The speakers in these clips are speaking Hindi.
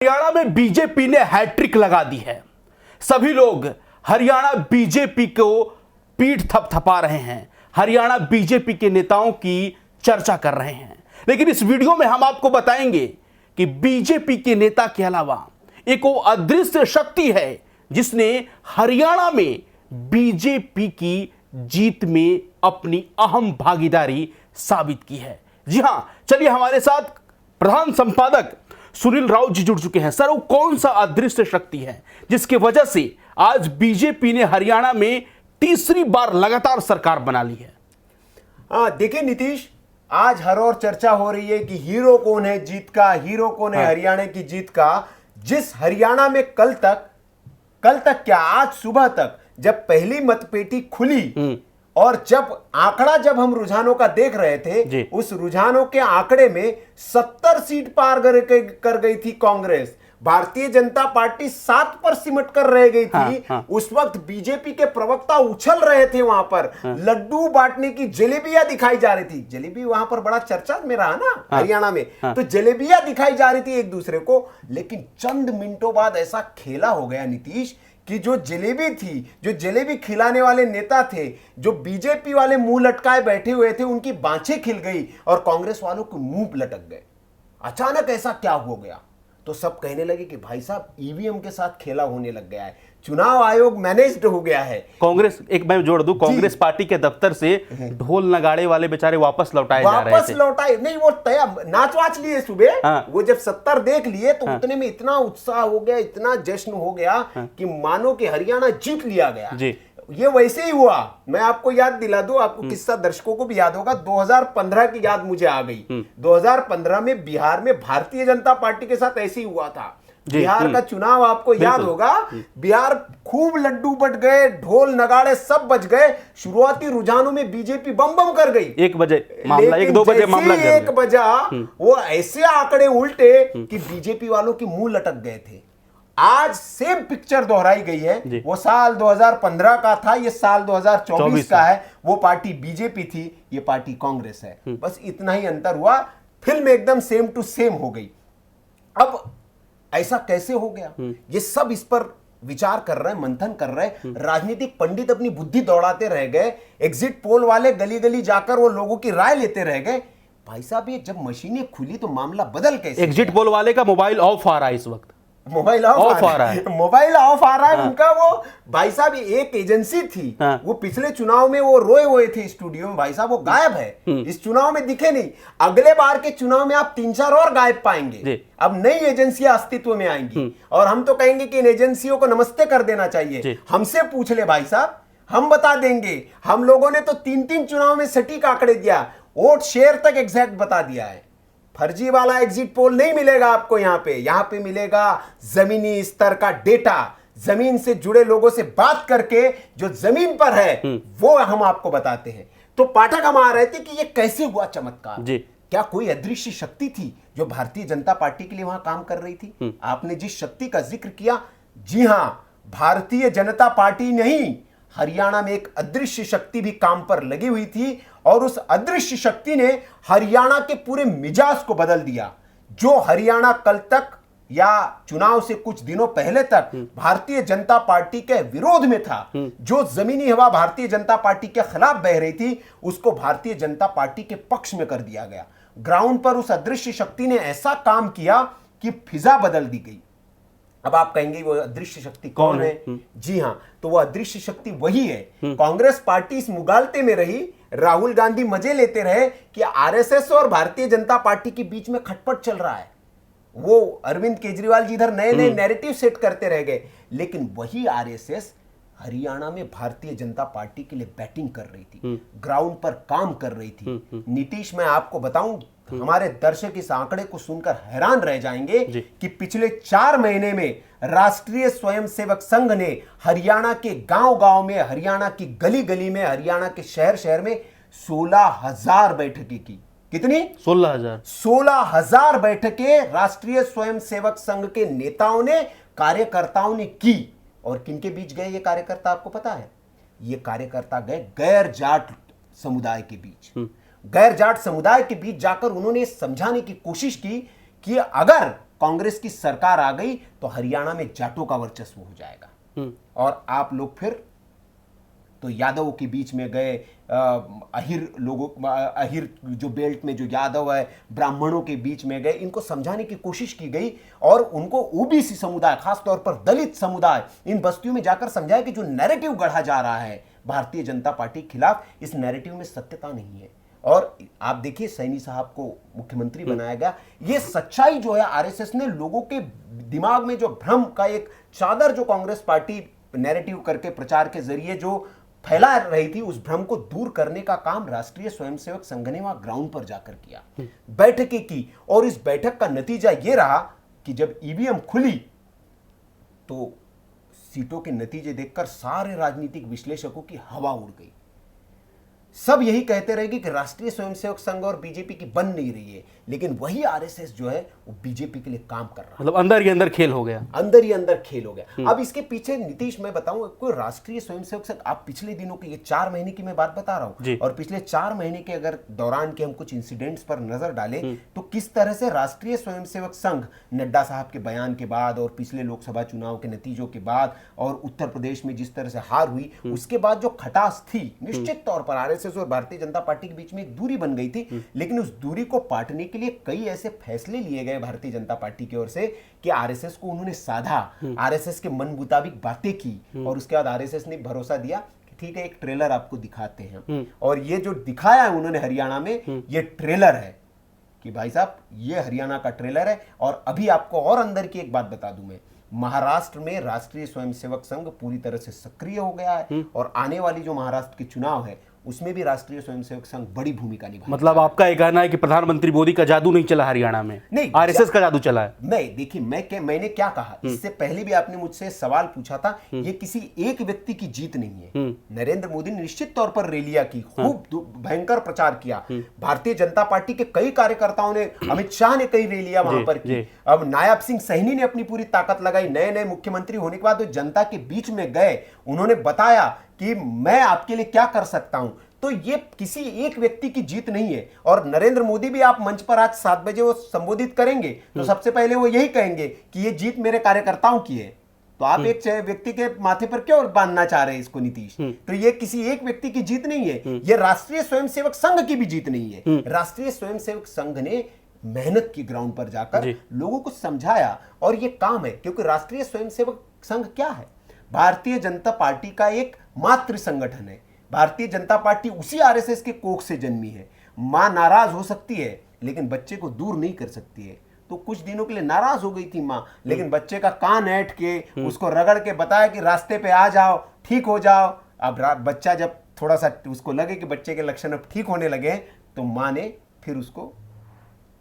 हरियाणा में बीजेपी ने हैट्रिक लगा दी है। सभी लोग हरियाणा बीजेपी को पीठ थपथपा रहे हैं, हरियाणा बीजेपी के नेताओं की चर्चा कर रहे हैं। लेकिन इस वीडियो में हम आपको बताएंगे कि बीजेपी के नेता के अलावा एक वो अदृश्य शक्ति है जिसने हरियाणा में बीजेपी की जीत में अपनी अहम भागीदारी साबित की है। जी हां, चलिए हमारे साथ प्रधान संपादक सुनील राउत जी जुड़ चुके हैं। सर, वो कौन सा अदृश्य शक्ति है जिसकी वजह से आज बीजेपी ने हरियाणा में तीसरी बार लगातार सरकार बना ली है? देखिए नीतीश, आज हर और चर्चा हो रही है कि हीरो कौन है जीत का, हीरो कौन है हरियाणा की जीत का। जिस हरियाणा में कल तक क्या, आज सुबह तक जब पहली मतपेटी खुली और जब हम रुझानों का देख रहे थे, उस रुझानों के आंकड़े में 70 सीट पार कर गई थी कांग्रेस। भारतीय जनता पार्टी 7 पर सिमट कर रह गई थी। उस वक्त बीजेपी के प्रवक्ता उछल रहे थे, वहां पर लड्डू बांटने की जलेबियां दिखाई जा रही थी। जलेबी वहां पर बड़ा चर्चा में रहा ना हरियाणा में, तो जलेबियां दिखाई जा रही थी एक दूसरे को। लेकिन चंद मिनटों बाद ऐसा खेला हो गया नीतीश कि जो जलेबी थी, जो जलेबी खिलाने वाले नेता थे, जो बीजेपी वाले मुंह लटकाए बैठे हुए थे, उनकी बांछें खिल गई और कांग्रेस वालों के मुंह लटक गए। अचानक ऐसा क्या हो गया? तो सब कहने लगे कि भाई साहब ईवीएम के साथ खेला होने लग गया है, चुनाव आयोग मैनेज्ड हो गया है। कांग्रेस, एक मैं जोड़ दूं, कांग्रेस पार्टी के दफ्तर से ढोल नगाड़े वाले बेचारे वापस लौटाए जा रहे थे। वापस लौटाए नहीं, वो नाच वाच लिए सुबह। वो जब 70 देख लिए तो उतने में इतना उत्साह हो गया, इतना जश्न हो गया कि मानो कि हरियाणा जीत लिया गया। ये वैसे ही हुआ। मैं आपको याद दिला दूं, आपको किस्सा दर्शकों को भी याद होगा, 2015 की याद मुझे आ गई। 2015 में बिहार में भारतीय जनता पार्टी के साथ ऐसे ही हुआ था। बिहार का चुनाव आपको याद होगा, बिहार खूब लड्डू बट गए, ढोल नगाड़े सब बज गए। शुरुआती रुझानों में बीजेपी बम बम कर गई। 1 बजे मामला, 1-2 बजे मामला, 1 बजा वो ऐसे आंकड़े उल्टे कि बीजेपी वालों के मुंह लटक गए थे। आज सेम पिक्चर दोहराई गई है। वो साल 2015 का था, ये साल 2024 का है। वो पार्टी बीजेपी थी, ये पार्टी कांग्रेस है। बस इतना ही अंतर हुआ, फिल्म एकदम सेम टू सेम हो गई। अब ऐसा कैसे हो गया? ये सब इस पर विचार कर रहे हैं, मंथन कर रहे हैं। राजनीतिक पंडित अपनी बुद्धि दौड़ाते रह गए, एग्जिट पोल वाले गली गली जाकर वो लोगों की राय लेते रह गए। भाई साहब, ये जब मशीनें खुली तो मामला बदल कैसे? एग्जिट पोल वाले का मोबाइल ऑफ आ रहा है इस वक्त, मोबाइल ऑफ आ रहा है, मोबाइल ऑफ आ रहा है उनका। वो भाई साहब, एक एजेंसी थी, वो पिछले चुनाव में वो रोए हुए थे स्टूडियो में। भाई साहब, वो गायब है, इस चुनाव में दिखे नहीं। अगले बार के चुनाव में आप 3-4 और गायब पाएंगे। अब नई एजेंसियां अस्तित्व में आएंगी और हम तो कहेंगे कि इन एजेंसियों को नमस्ते कर देना चाहिए। हमसे पूछ ले भाई साहब, हम बता देंगे। हम लोगों ने तो 3-3 चुनाव में सटीक आंकड़े दिया, वोट शेयर तक एग्जैक्ट बता दिया है। फर्जी वाला एग्जिट पोल नहीं मिलेगा आपको। यहां पे मिलेगा जमीनी स्तर का डेटा, जमीन से जुड़े लोगों से बात करके जो जमीन पर है वो हम आपको बताते हैं। तो पाठक हम आ रहे थे कि ये कैसे हुआ चमत्कार? क्या कोई अदृश्य शक्ति थी जो भारतीय जनता पार्टी के लिए वहां काम कर रही थी? आपने जिस शक्ति का जिक्र किया, जी हां, भारतीय जनता पार्टी नहीं, हरियाणा में एक अदृश्य शक्ति भी काम पर लगी हुई थी और उस अदृश्य शक्ति ने हरियाणा के पूरे मिजाज को बदल दिया। जो हरियाणा कल तक या चुनाव से कुछ दिनों पहले तक भारतीय जनता पार्टी के विरोध में था, जो जमीनी हवा भारतीय जनता पार्टी के खिलाफ बह रही थी, उसको भारतीय जनता पार्टी के पक्ष में कर दिया गया। ग्राउंड पर उस अदृश्य शक्ति ने ऐसा काम किया कि फिजा बदल दी गई। अब आप कहेंगे वो अदृश्य शक्ति कौन है? जी हां, तो वो अदृश्य शक्ति वही है। कांग्रेस पार्टी इस मुगालते में रही, राहुल गांधी मजे लेते रहे कि आरएसएस और भारतीय जनता पार्टी के बीच में खटपट चल रहा है। वो अरविंद केजरीवाल जी इधर नए नए नैरेटिव सेट करते रह गए, लेकिन वही आरएसएस हरियाणा में भारतीय जनता पार्टी के लिए बैटिंग कर रही थी, ग्राउंड पर काम कर रही थी। नीतीश, मैं आपको बताऊं, हमारे दर्शक इस आंकड़े को सुनकर हैरान रह जाएंगे कि पिछले 4 महीने में राष्ट्रीय स्वयंसेवक संघ ने हरियाणा के गांव-गांव में, हरियाणा की गली गली में, हरियाणा के शहर शहर में 16,000 बैठकें की। कितनी? 16,000 बैठकें राष्ट्रीय स्वयंसेवक संघ के नेताओं ने, कार्यकर्ताओं ने की। और किनके बीच गए ये कार्यकर्ता, आपको पता है? ये कार्यकर्ता गए गैर जाट समुदाय के बीच। गैर जाट समुदाय के बीच जाकर उन्होंने समझाने की कोशिश की कि अगर कांग्रेस की सरकार आ गई तो हरियाणा में जाटों का वर्चस्व हो जाएगा और आप लोग फिर तो यादवों के बीच में गए, अहिर जो बेल्ट में जो यादव है, ब्राह्मणों के बीच में गए, इनको समझाने की कोशिश की गई और उनको ओबीसी समुदाय, खासतौर पर दलित समुदाय, इन बस्तियों में जाकर समझाया कि जो नैरेटिव गढ़ा जा रहा है भारतीय जनता पार्टी के खिलाफ, इस नैरेटिव में सत्यता नहीं है। और आप देखिए सैनी साहब को मुख्यमंत्री बनाया गया। ये सच्चाई जो है, आरएसएस ने लोगों के दिमाग में जो भ्रम का एक चादर जो कांग्रेस पार्टी नैरेटिव करके प्रचार के जरिए जो फैला रही थी, उस भ्रम को दूर करने का काम राष्ट्रीय स्वयंसेवक संघ ने वहां ग्राउंड पर जाकर किया, बैठकें की। और इस बैठक का नतीजा यह रहा कि जब ईवीएम खुली तो सीटों के नतीजे देखकर सारे राजनीतिक विश्लेषकों की हवा उड़ गई। सब यही कहते रहेंगे कि राष्ट्रीय स्वयंसेवक संघ और बीजेपी की बन नहीं रही है, लेकिन वही आरएसएस जो है वो बीजेपी के लिए काम कर रहा है। मतलब अंदर ही अंदर खेल हो गया, अंदर ही अंदर खेल हो गया। अब इसके पीछे नीतीश, मैं बताऊं, कोई राष्ट्रीय स्वयंसेवक संघ, आप पिछले दिनों के, ये 4 महीने की मैं बात बता रहा हूं, और पिछले 4 महीने के अगर दौरान के हम कुछ इंसिडेंट्स पर नजर डालें तो किस तरह से राष्ट्रीय स्वयंसेवक संघ नड्डा साहब के बयान के बाद और पिछले लोकसभा चुनाव के नतीजों के बाद और उत्तर प्रदेश में जिस तरह से हार हुई, उसके बाद जो खटास थी, निश्चित तौर पर आरएसएस और भारतीय जनता पार्टी के बीच में एक दूरी बन गई थी, लेकिन उस दूरी को पाटने के लिए कई ऐसे फैसले लिए गए भारतीय जनता पार्टी की ओर से कि आरएसएस को उन्होंने साधा, आरएसएस के मन मुताबिक बातें की और उसके बाद आरएसएस ने भरोसा दिया कि ठीक है, एक ट्रेलर आपको दिखाते हैं। और ये जो दिखाया है उन्होंने हरियाणा में, ये ट्रेलर है कि भाई साहब ये हरियाणा का ट्रेलर है। और अभी आपको और अंदर की एक बात बता दूं, मैं महाराष्ट्र में राष्ट्रीय स्वयंसेवक संघ पूरी तरह से सक्रिय हो गया है और आने वाली जो महाराष्ट्र के चुनाव है उसमें भी राष्ट्रीय स्वयंसेवक संघ बड़ी भूमिका निभाएगा। मतलब आपका ये कहना है कि प्रधानमंत्री मोदी का जादू नहीं चला हरियाणा में, नहीं, आरएसएस का जादू चला है। नहीं, देखिए मैंने क्या कहा, इससे पहले भी आपने मुझसे सवाल पूछा था, ये किसी एक व्यक्ति की जीत नहीं है। नरेंद्र मोदी ने निश्चित तौर पर रैलियां की, खूब भयंकर प्रचार किया, भारतीय जनता पार्टी के कई कार्यकर्ताओं ने, अमित शाह ने कई रैलियां वहां पर की। अब नायब सिंह सैनी ने अपनी पूरी ताकत लगाई, नए मुख्यमंत्री होने के बाद जनता के बीच में गए, उन्होंने बताया कि मैं आपके लिए क्या कर सकता हूं। तो ये किसी एक व्यक्ति की जीत नहीं है। और नरेंद्र मोदी भी, आप मंच पर आज 7 बजे वो संबोधित करेंगे तो सबसे पहले वो यही कहेंगे कि ये जीत मेरे कार्यकर्ताओं की है। तो आप एक व्यक्ति के माथे पर क्यों बांधना चाह रहे हैं इसको, नीतीश? तो ये किसी एक व्यक्ति की जीत नहीं है, ये राष्ट्रीय स्वयंसेवक संघ की भी जीत नहीं है। राष्ट्रीय स्वयंसेवक संघ ने मेहनत की, ग्राउंड पर जाकर लोगों को समझाया और ये काम है, क्योंकि राष्ट्रीय स्वयंसेवक संघ क्या है? भारतीय जनता पार्टी का एक मातृ संगठन है। भारतीय जनता पार्टी उसी आरएसएस के कोख से जन्मी है। मां नाराज हो सकती है लेकिन बच्चे को दूर नहीं कर सकती है। तो कुछ दिनों के लिए नाराज हो गई थी मां, लेकिन बच्चे का कान ऐंठ के उसको रगड़ के बताया कि रास्ते पे आ जाओ, ठीक हो जाओ। अब बच्चा जब थोड़ा सा उसको लगे कि बच्चे के लक्षण अब ठीक होने लगे तो मां ने फिर उसको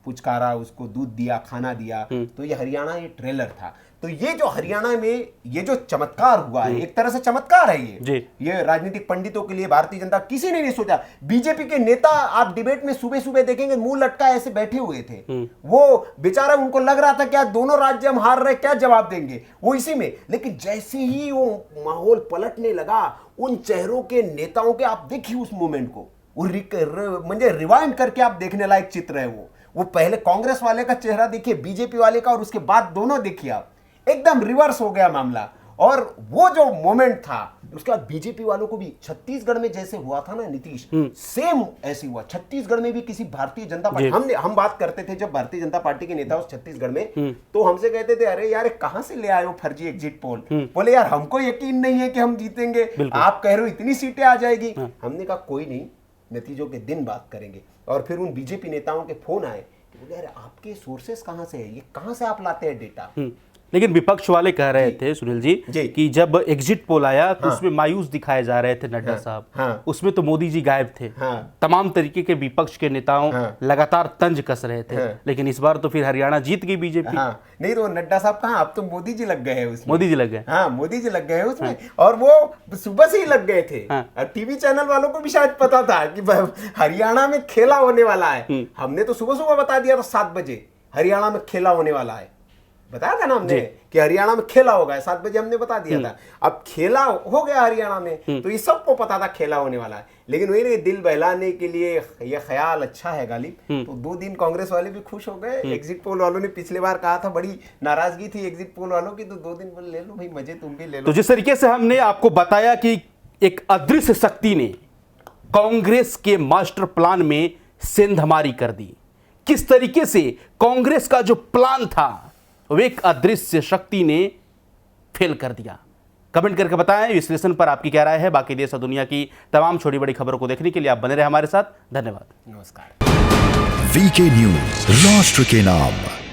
पुचकारा, उसको दूध दिया, खाना दिया। तो ये हरियाणा, ये ट्रेलर था। तो ये जो हरियाणा में ये जो चमत्कार हुआ है, एक तरह से चमत्कार है ये राजनीतिक पंडितों के लिए, भारतीय जनता, किसी ने नहीं सोचा। बीजेपी के नेता आप डिबेट में सुबह सुबह देखेंगे मुंह लटका ऐसे बैठे हुए थे, वो बेचारा, उनको लग रहा था क्या दोनों राज्य हम हार रहे, क्या जवाब देंगे वो इसी में। लेकिन जैसे ही वो माहौल पलटने लगा, उन चेहरों के नेताओं के, आप देखिए उस मोमेंट को, मुझे रिवाइंड करके आप देखने लायक चित्र है वो पहले कांग्रेस वाले का चेहरा देखिए, बीजेपी वाले का, और उसके बाद दोनों देखिए आप, एकदम रिवर्स हो गया मामला। और वो जो मोमेंट था, उसके बाद बीजेपी वालों को भी छत्तीसगढ़ में जैसे हुआ था ना नीतीश, सेम ऐसे हुआ। छत्तीसगढ़ में भी किसी भारतीय जनता पार्टी, हम बात करते थे जब भारतीय जनता पार्टी के नेता उस छत्तीसगढ़ में, तो हमसे कहते थे अरे यार कहां से ले आए हो फर्जी एग्जिट पोल। बोले यार हमको यकीन नहीं है कि हम जीतेंगे, आप कह रहे हो इतनी सीटें आ जाएगी। हमने कहा कोई नहीं, नतीजों के दिन बात करेंगे। और फिर उन बीजेपी नेताओं के फोन आए कि बोले अरे आपके सोर्सेस कहां से है, ये कहां से आप लाते हैं डेटा। लेकिन विपक्ष वाले कह रहे थे सुनील जी कि जब एग्जिट पोल आया तो उसमें मायूस दिखाए जा रहे थे नड्डा साहब, उसमें तो मोदी जी गायब थे। तमाम तरीके के विपक्ष के नेताओं लगातार तंज कस रहे थे। लेकिन इस बार तो फिर हरियाणा जीत गई बीजेपी। नहीं तो नड्डा साहब कहाँ, अब तो मोदी जी लग गए हैं उसमें। मोदी जी लग गए, हाँ मोदी जी लग गए हैं उसमें। और वो सुबह से ही लग गए थे। टीवी चैनल वालों को भी शायद पता था कि हरियाणा में खेला होने वाला है। हमने तो सुबह सुबह बता दिया था 7 बजे हरियाणा में खेला होने वाला है। बताया था ना हमने कि हरियाणा में खेला होगा, 7 बजे हमने बता दिया था। अब खेला हो गया हरियाणा में, तो ये सबको पता था खेला होने वाला है, लेकिन वही नहीं, दिल बहलाने के लिए ये ख्याल अच्छा है गालिब। तो 2 दिन कांग्रेस वाले भी खुश हो गए। एग्जिट पोल वालों ने पिछले बार कहा था, बड़ी नाराजगी थी एग्जिट पोल वालों की, तो 2 दिन बोले ले लो भाई, मजे तुम भी ले लो। तो जिस तरीके से हमने आपको बताया कि एक अदृश्य शक्ति ने कांग्रेस के मास्टर प्लान में सेंधमारी कर दी, किस तरीके से कांग्रेस का जो प्लान था वो एक अदृश्य शक्ति ने फेल कर दिया। कमेंट करके बताएं विश्लेषण पर आपकी क्या राय है। बाकी देश और दुनिया की तमाम छोटी बड़ी खबरों को देखने के लिए आप बने रहे हमारे साथ। धन्यवाद। नमस्कार। वीके न्यूज, राष्ट्र के नाम।